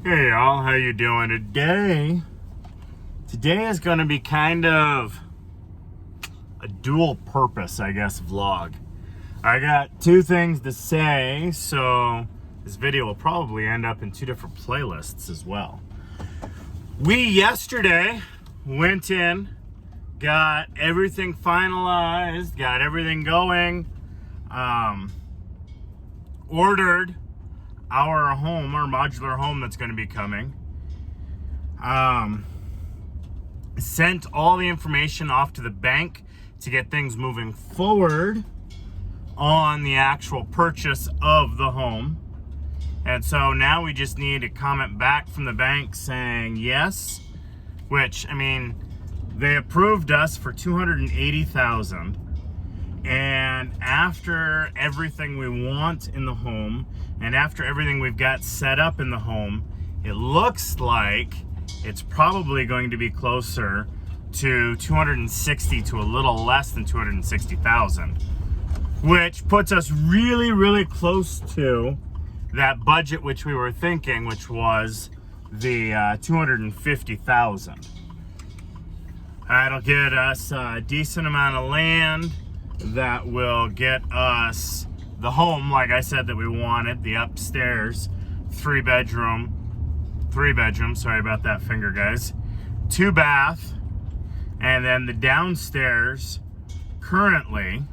Hey y'all, how you doing today? Today is going to be kind of a dual purpose, I guess, vlog. I got two things to say, so this video will probably end up in two different playlists as well. We yesterday went in, got everything finalized, got everything going, ordered our home, our modular home that's going to be coming. Sent all the information off to the bank to get things moving forward on the actual purchase of the home. And so now we just need a comment back from the bank saying yes, which, I mean, they approved us for $280,000. And after everything we want in the home, and after everything we've got set up in the home, it looks like it's probably going to be closer to 260 to a little less than 260,000, which puts us really, really close to that budget which we were thinking, which was the 250,000. That'll get us a decent amount of land that will get us the home, like I said, that we wanted, the upstairs three bedroom, sorry about that finger, guys, 2 bath, and then the downstairs currently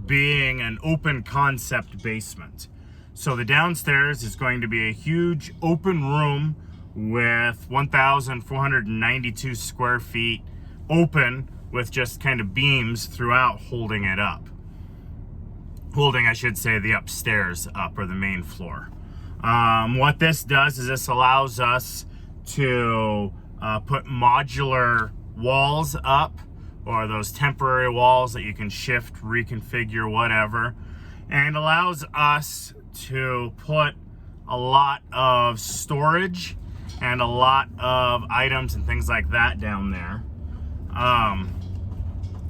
being an open concept basement. So the downstairs is going to be a huge open room with 1,492 square feet open, with just kind of beams throughout holding it up. Holding, I should say, the upstairs up, or the main floor. What this does is this allows us to put modular walls up, or those temporary walls that you can shift, reconfigure, whatever, and allows us to put a lot of storage and a lot of items and things like that down there.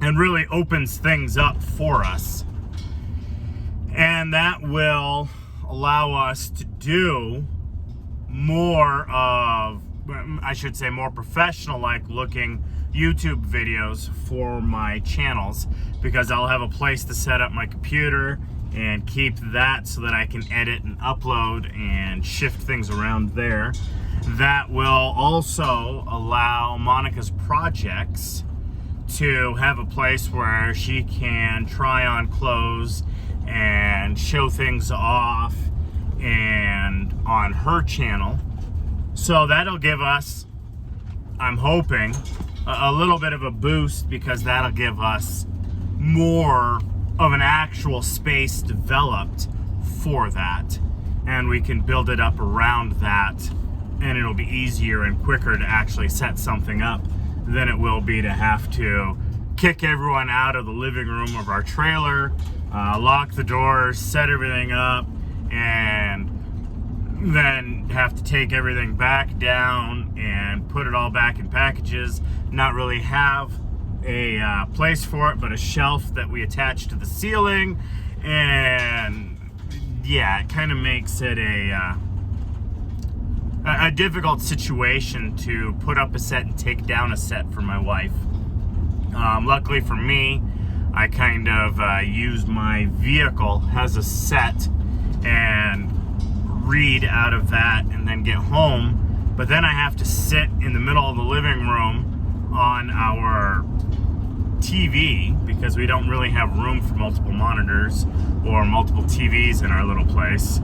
And really opens things up for us. And that will allow us to do more of, I should say, more professional-like looking YouTube videos for my channels, because I'll have a place to set up my computer and keep that so that I can edit and upload and shift things around there. That will also allow Monica's projects to have a place where she can try on clothes and show things off and on her channel. So that'll give us, I'm hoping, a little bit of a boost, because that'll give us more of an actual space developed for that, and we can build it up around that, and it'll be easier and quicker to actually set something up than it will be to have to kick everyone out of the living room of our trailer, lock the doors, set everything up, and then have to take everything back down and put it all back in packages, not really have a place for it but a shelf that we attach to the ceiling. And yeah, it kind of makes it a difficult situation to put up a set and take down a set for my wife. Luckily for me, I kind of use my vehicle as a set and read out of that and then get home. But then I have to sit in the middle of the living room on our TV, because we don't really have room for multiple monitors or multiple TVs in our little place,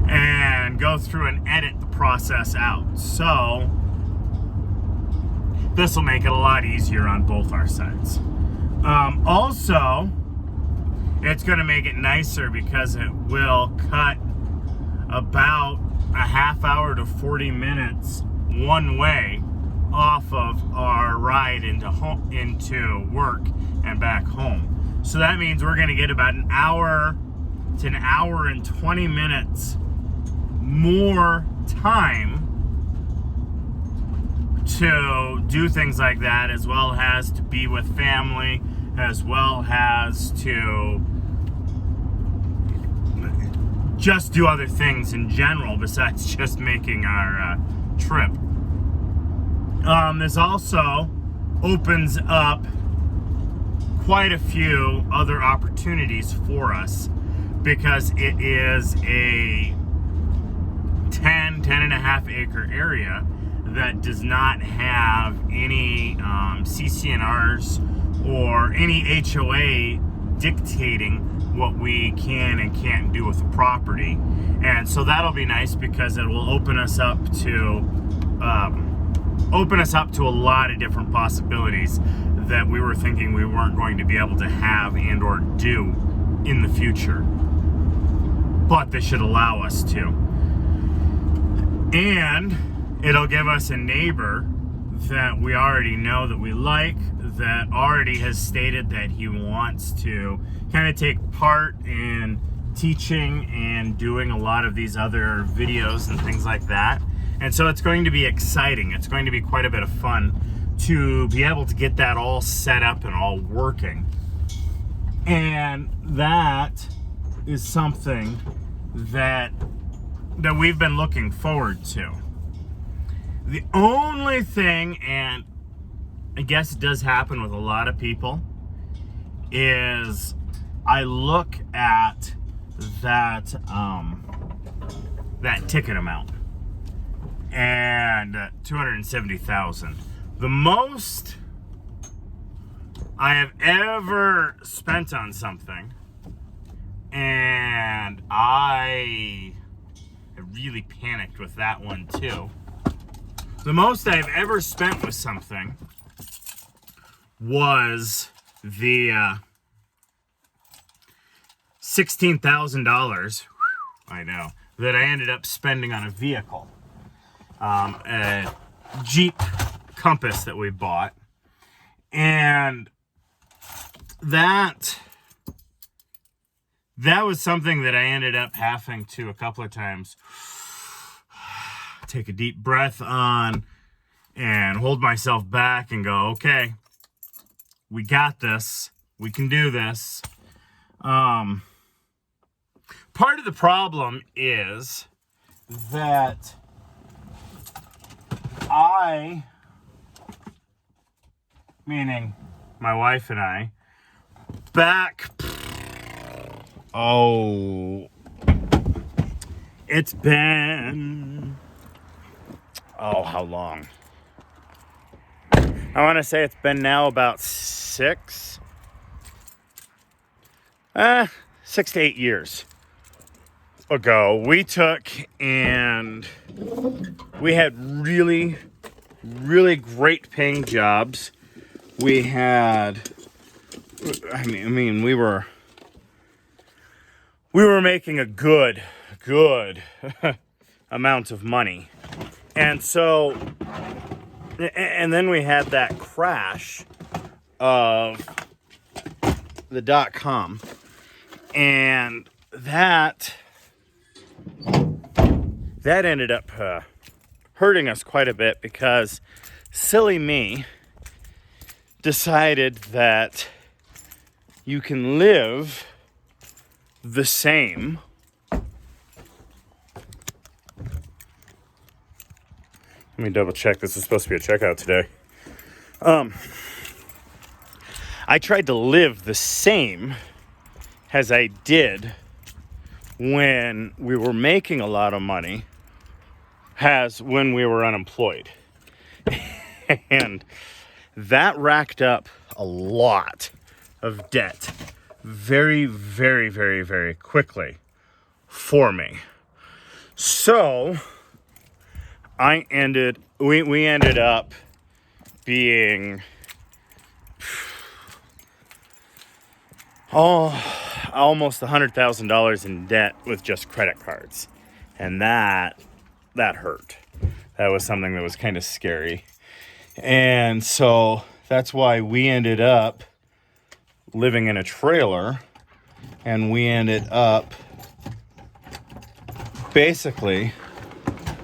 and go through and edit the process out. So this will make it a lot easier on both our sides. Also, it's going to make it nicer because it will cut about a half hour to 40 minutes one way off of our ride into work and back home. So that means we're going to get about an hour to an hour and 20 minutes more time to do things like that, as well as to be with family, as well as to just do other things in general besides just making our trip. This also opens up quite a few other opportunities for us, because it is a 10 and a half acre area that does not have any CC&Rs or any HOA dictating what we can and can't do with the property. And so that'll be nice, because it will open us up to a lot of different possibilities that we were thinking we weren't going to be able to have and or do in the future, but they should allow us to. And it'll give us a neighbor that we already know, that we like, that already has stated that he wants to kind of take part in teaching and doing a lot of these other videos and things like that. And so it's going to be exciting. It's going to be quite a bit of fun to be able to get that all set up and all working. And that is something that we've been looking forward to. The only thing, and I guess it does happen with a lot of people, is I look at that ticket amount, and $270,000. The most I have ever spent on something, and I really panicked with that one too. The most I've ever spent with something was the $16,000, I know, that I ended up spending on a vehicle. A Jeep Compass that we bought. And that was something that I ended up having to, a couple of times, take a deep breath on and hold myself back and go, okay, we got this. We can do this. Part of the problem is that meaning my wife and I, it's been, how long? I want to say it's been now about 6 to 8 years ago. We took and we had really, really great paying jobs. We had, we were making a good amount of money. And so, and then we had that crash of the .com, and that ended up hurting us quite a bit, because silly me decided that you can live the same let me double check. This is supposed to be a checkout today. I tried to live the same as I did when we were making a lot of money as when we were unemployed. And that racked up a lot of debt very, very, very, very quickly for me. So we ended up being almost $100,000 in debt with just credit cards. And that hurt. That was something that was kind of scary. And so that's why we ended up living in a trailer, and we ended up basically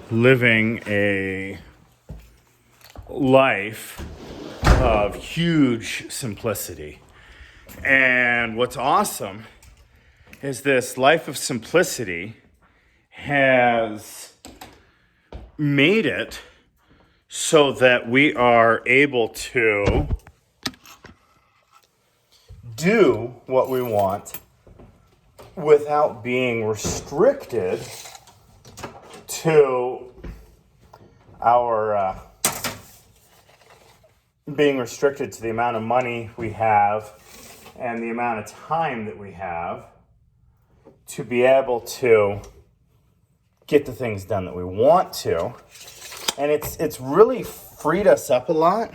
living a life of huge simplicity. And what's awesome is this life of simplicity has made it so that we are able to do what we want without being restricted to our the amount of money we have and the amount of time that we have to be able to get the things done that we want to. And it's really freed us up a lot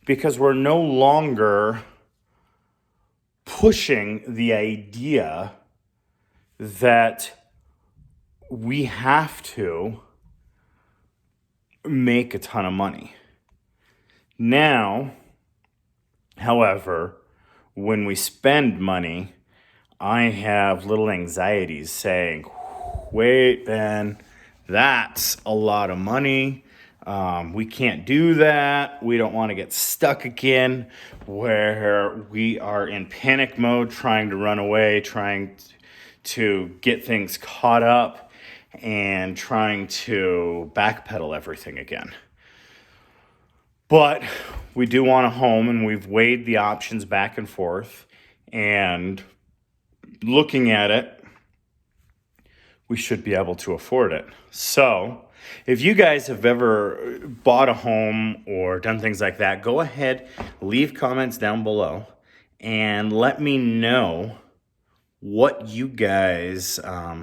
because we're no longer pushing the idea that we have to make a ton of money. Now, however, when we spend money, I have little anxieties saying, wait, Ben, that's a lot of money. We can't do that. We don't want to get stuck again where we are in panic mode, trying to run away, trying to get things caught up, and trying to backpedal everything again. But we do want a home, and we've weighed the options back and forth, and looking at it, we should be able to afford it. So if you guys have ever bought a home or done things like that, go ahead, leave comments down below, and let me know what you guys,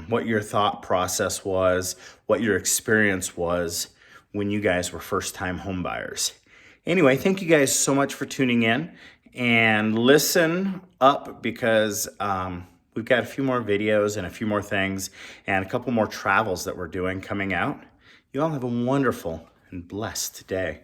what your thought process was, what your experience was when you guys were first-time home buyers. Anyway, thank you guys so much for tuning in, and listen up because we've got a few more videos and a few more things and a couple more travels that we're doing coming out. You all have a wonderful and blessed day.